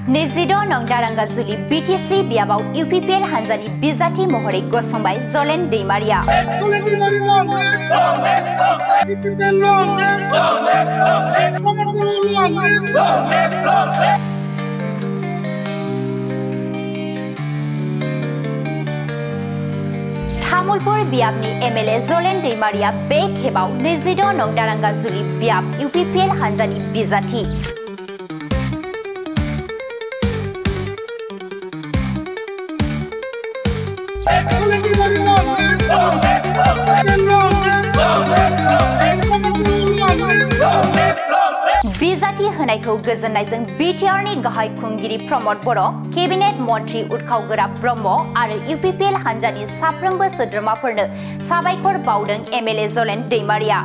Nezido nong daranga zuli BTC biabau UPPL hanjani bizati mohori gosombai Zolen Deimaria. Tamulpur biabni MLA Zolen Deimaria be khebau Nezido nong daranga zuli biab UPPL hanjani bizati. Bizati होनायखौ गोजोननायजों BTR-नि गाहाय खुंगिरि प्रमद बर', cabinet मन्त्रि उतखावगोरा ब्रह्म आरो UPPL हान्जानि साफ्रोमबो सोद्रोमाफोरनो साबायखर बावदों MLA जलेन दैमारिया।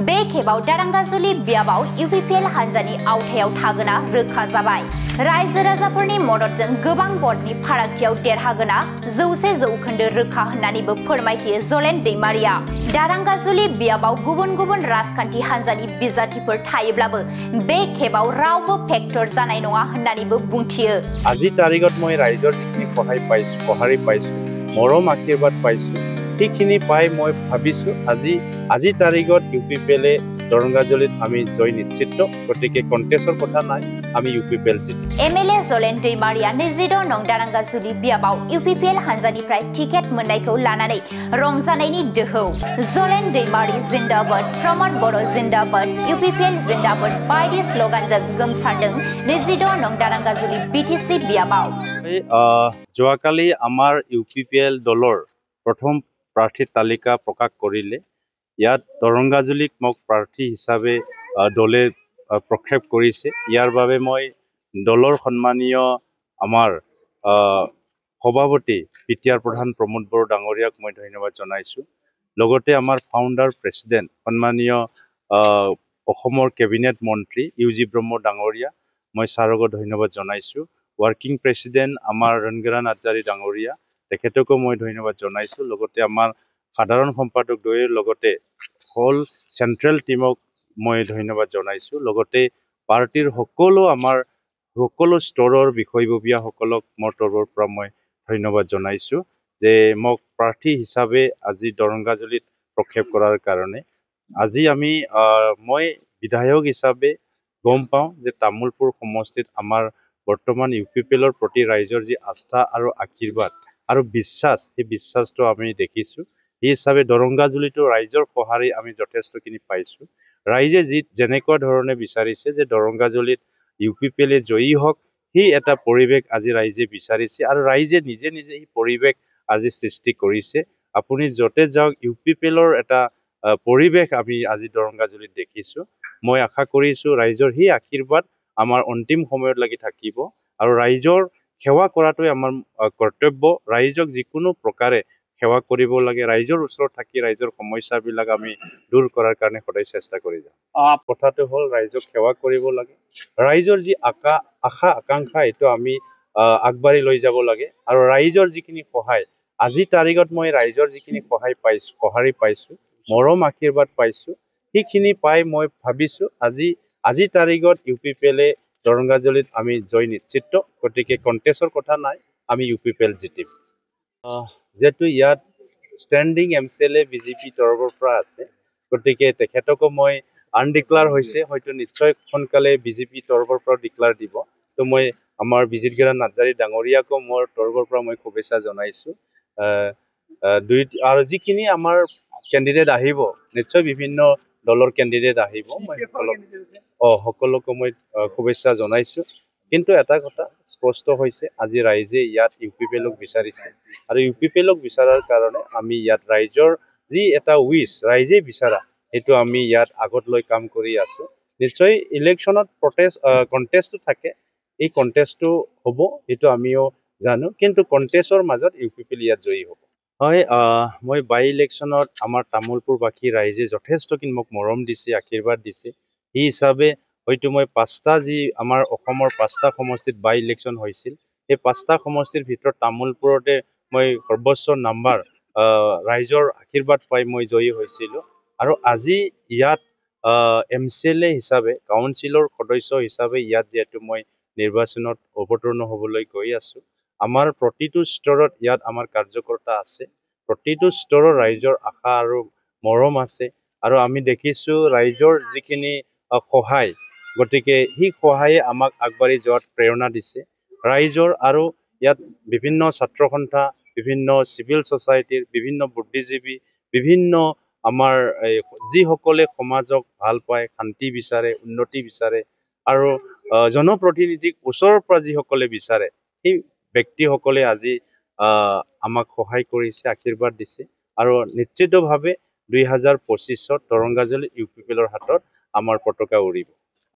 बे खेबाव दारांगाजुलि बियाबाव UPPL हान्जानि आवथायाव थागोना रोखा जाबाय। रायजो राजाफोरनि मददजों गोबां भटनि फारागथियाव देरहागोना 100 जौखोन्दो रोखा होननानैबो फोरमायथियो जलेन दैमारिया। दारांगाजुलि बियाबाव गुबुन गुबुन राजखान्थि हान्जानि बिजाथिफोर थायोब्लाबो बे खेबाव रावबो फेक्टर जानाय नङा होननानैबो बुंथियो। আজি तारिखत মই ৰাইজৰ যিখিনি সহায় পাইছো সহাৰি পাইছো মৰম আশীৰ্বাদ পাইছো সেইখিনি পাই মই ভাবিছো আজি তাৰিখত UPPL দৰংগাজুলিত আমি জয় নিশ্চিত গতিকে কন্টেষ্টৰ কথা নাই আমি UPPL জিত MLA জলেন दैमारिया नेजिद' नं दारांगाजुलि बियाबाव UPPL हान्जानिफ्राय टिकेट मोननायखौ लानानै रंजानायनि दोहौ जलेन दैमारि जिन्दाबाद प्रमद बर' जिन्दाबाद UPPL जिन्दाबाद बायदि स्लगानजों गोमसारदों नेजिद' नं दारांगाजुलि BTC बियाबाव। যোৱাকালি আমাৰ UPPL দলৰ প্ৰথম প্ৰাৰ্থী তালিকা প্ৰকাশ কৰিলে ইয়াত দৰংগাজুলিক মোক প্ৰাৰ্থী হিচাপে দলে প্ৰক্ষেপ কৰিছে ইয়াৰ বাবে মই দলৰ সন্মানীয় আমাৰ সভাপতি BTR প্ৰধান প্ৰমোদ বড়ো ডাঙৰীয়াক মই ধন্যবাদ জনাইছো লগতে আমাৰ ফাউণ্ডাৰ প্ৰেসিডেন্ট সন্মানীয় অসমৰ কেবিনেট মন্ত্ৰী UG ব্ৰহ্ম ডাঙৰীয়া মই সাৰক ধন্যবাদ জনাইছো वर्किंग प्रेसिडेंट आमार रनगरा नार्जारी डांगरिया तेखेतको मैं धन्यवाद जनाइছো लगते आमार साधारण सम्पादक दये लगते होल सेंट्रल टीमक मैं धन्यवाद जनाइছো लगते पार्टीर सकलो आमार सकलो स्तरर বিষয়ববীয়া সকলক মোৰ তৰফৰ পৰা মই ধন্যবাদ জনাইছো যে মোক প্ৰাৰ্থী হিচাপে আজি দৰংগাজুলিত প্ৰক্ষেপ কৰাৰ কাৰণে আজি আমি মই বিধায়ক হিচাপে গম পাওঁ যে তামুলপুৰ সমষ্টিত আমাৰ বৰ্তমান UPPLৰ প্ৰতি ৰাইজৰ যি আস্থা আৰু আশীৰ্বাদ আৰু বিশ্বাস এই বিশ্বাসটো আমি দেখিছো এই হিচাপে দৰংগাজুলিটো ৰাইজৰ সহাৰি আমি যথেষ্টখিনি পাইছো ৰাইজে যি যেনেকুৱা ধৰণে বিচাৰিছে যে দৰংগাজুলিত UPPL জয়ী হওক হি এটা পৰিৱেশ আজি ৰাইজে বিচাৰিছে আৰু ৰাইজে নিজে নিজে এই পৰিৱেশ আজি সৃষ্টি কৰিছে আপুনি যতে যাওক UPPLৰ এটা পৰিৱেশ আমি আজি দৰংগাজুলিত দেখিছো মই আশা কৰিছো ৰাইজৰ হি আশীৰ্বাদ আমাৰ অন্তিম সময়ত লাগি থাকিব আৰু ৰাইজৰ সেৱা কৰাটোই আমাৰ কৰ্তব্য ৰাইজক যিকোনো প্ৰকাৰে সেৱা কৰিব লাগে ৰাইজৰ ওচৰত থাকি ৰাইজৰ সমস্যাবিলাক আমি দূৰ কৰাৰ কাৰণে সদায় চেষ্টা কৰি যাওঁ কথাটো হ'ল ৰাইজক সেৱা কৰিব লাগে ৰাইজৰ যি আশা আকাংক্ষা এটো আমি আগবাঢ়ি লৈ যাব লাগে আৰু ৰাইজৰ যিখিনি সহায় আজি তাৰিখত মই ৰাইজৰ যিখিনি সহায় পাইছো সহাৰি পাইছো মৰম আশীৰ্বাদ পাইছো সেইখিনি পাই মই ভাবিছো আজি তাৰিখত UPPL দৰংগাজুলিত আমি জয় নিশ্চিত গতিকে কন্টেষ্টৰ কথা নাই আমি UPPL জিতিম যেটো ইয়াত স্ট্যান্ডিং MCLA BJP তৰফৰ পৰা আছে গতিকে তেখেতক মই আনডিক্লেয়াৰ হৈছে হয়তো নিশ্চয় সোনকালে BJP তৰফৰ পৰা ডিক্লেয়াৰ দিব তো মই আমাৰ বিজিতগৰা নাৰ্জাৰী ডাঙৰীয়াকো মোৰ তৰফৰ পৰা মই শুভেচ্ছা জনাইছো আৰু যিখিনি আমাৰ কেণ্ডিডেট আহিব নিশ্চয় বিভিন্ন দলৰ কেণ্ডিডেট আহিব মই সকলোকে মই শুভেচ্ছা জনাইছো কিন্তু এটা কথা স্পষ্ট হৈছে আজি ৰাইজে ইয়াত UPPLক বিচাৰিছে আৰু UPPLক বিচাৰাৰ কাৰণে আমি ইয়াত ৰাইজৰ যি এটা উইশ ৰাইজে বিচাৰা এটো আমি ইয়াত আগত লৈ কাম কৰি আছো নিশ্চয় ইলেকশনত কন্টেষ্ট থাকে এই কন্টেষ্টটো হ'ব এটো আমিও জানো কিন্তু কন্টেষ্টৰ মাজত UPPL ইয়াত জয়ী হ'ব হয় মই বাই ইলেকশনত আমাৰ তামুলপুৰবাসী ৰাইজে যথেষ্টখিনি মোক মৰম দিছে আশীৰ্বাদ দিছে এই হিচাপে হয়তো মই পাঁচটা যি আমাৰ অসমৰ পাঁচটা সমষ্টিত বাই ইলেকশন হৈছিল এই পাঁচটা সমষ্টিৰ ভিতৰত তামুলপুৰতে মই সৰ্বোচ্চ নাম্বাৰ ৰাইজৰ আশীৰ্বাদ পাই মই জয়ী হৈছিল আৰু আজি ইয়াত MCLA হিচাপে কাউন্সিলৰ সদস্য হিচাপে ইয়াত যেটো মই নিৰ্বাচনত অৱতীৰ্ণ হ'বলৈ গৈ আছো আমাৰ প্ৰতিটো স্তৰত ইয়াত আমাৰ কাৰ্যকৰ্তা আছে প্ৰতিটো স্তৰৰ ৰাইজৰ আশা আৰু মৰম আছে আৰু আমি দেখিছো ৰাইজৰ যিখিনি সহায় গতিকে সেই সহায়ে আমাক আগবাঢ়ি যোৱাত প্ৰেৰণা দিছে ৰাইজৰ আৰু ইয়াত বিভিন্ন ছাত্ৰ সন্থা বিভিন্ন চিভিল সোসাইটিৰ বিভিন্ন বুদ্ধিজীৱী বিভিন্ন আমাৰ যিসকলে সমাজক ভাল পায় শান্তি বিচাৰে উন্নতি বিচাৰে আৰু জনপ্ৰতিনিধিক ওচৰৰ পৰা যিসকলে বিচাৰে সেই ব্যক্তিসকলে আজি আমাক সহায় কৰিছে আশীৰ্বাদ দিছে আৰু নিশ্চিতভাৱে 2025ত দৰংগাজুলি ইউপিপিএলৰ হাতত আমাৰ পতাকা উৰিব